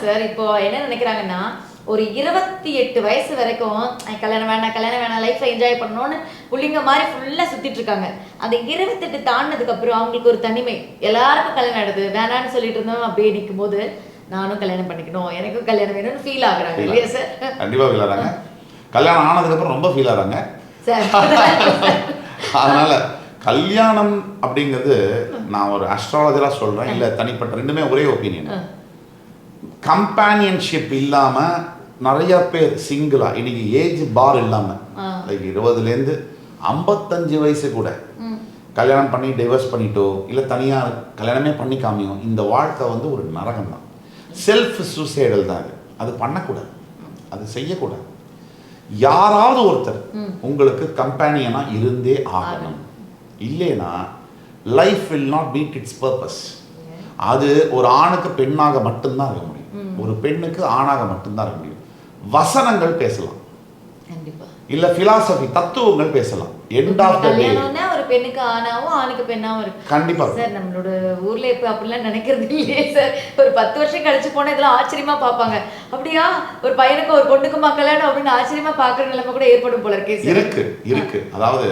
Sir. இப்போ என்ன நினைக்கிறாங்கன்னா, ஒரு 28 வயசு வரைக்கும் கல்யாணம் வேணாம் லைஃப்பை என்ஜாய் பண்ணணும்னு புள்ளிங்க மாதிரி ஃபுல்லா சுத்திட்டு இருக்காங்க. அந்த 28 தாண்டினதுக்கு அப்புறம் அவங்களுக்கு ஒரு தனிமை. எல்லாருக்கும் கல்யாணம் ஆயிடுது. வேணான்னு சொல்லிட்டு இருந்தோம் அப்படியே நிற்கும் போது நானும் கல்யாணம் பண்ணிக்கணும், எனக்கும் கல்யாணம் வேணும்னு ஃபீல் ஆகுறாங்க இல்லையா சார்? கண்டிப்பா ஃபீல் ஆகிறாங்க. கல்யாணம் ஆனதுக்கு அப்புறம் ரொம்ப ஃபீல் ஆகிறாங்க சார். அதனால கல்யாணம் அப்படிங்கிறது நான் ஒரு அஸ்ட்ராலஜராக சொல்றேன், இல்லை தனிப்பட்ட ரெண்டுமே ஒரே ஒப்பீனியன். கம்பானியன்ஷிப் இல்லாம நிறைய பேர் சிங்கிளா இன்னைக்கு ஏஜ் பார் இல்லாம 20லேருந்து 55 வயசு கூட கல்யாணம் பண்ணி டைவர்ஸ் பண்ணிட்டோ இல்லை தனியாக கல்யாணமே பண்ணிக்காமையோ இந்த வாழ்க்கை வந்து ஒரு நரகம் தான். செல்ஃப் சூசைடல் தான் அது பண்ணக்கூடாது, அது செய்யக்கூடாது. யாராவது ஒருத்தர் உங்களுக்கு கம்பேனியனா இருந்தே ஆகணும். இல்லைன்னா life will not meet it's purpose. அது ஒரு ஆணுக்கு பெண்ணாக மட்டும்தான் இருக்க முடியும், ஒரு பெண்ணுக்கு ஆணாக மட்டும்தான் இருக்க முடியும். வசனங்கள் பேசலாம், இல்ல பிலாசபி தத்துவங்கள் பேசலாம். எண்ட் ஆஃப் தி டே ஒரு பெண்ணுக்கு ஆணாவும் ஆணுக்கு பெண்ணாவும் இருக்கு. கண்டிப்பா சார் நம்மளோட ஊர்ல இப்ப அப்படிலாம் நினைக்கிறது இல்லையே சார். ஒரு 10 வருஷம் கழிச்சு போனா இதெல்லாம் ஆச்சரியமா பார்ப்பாங்க. அப்படியா ஒரு பையனுக்கு ஒரு பொண்ணுக்குமா கல்யாணம் அப்படின்னு ஆச்சரியமா பார்க்குற நிலைமை கூட ஏற்படும் போல இருக்கே சார். இருக்கு. அதாவது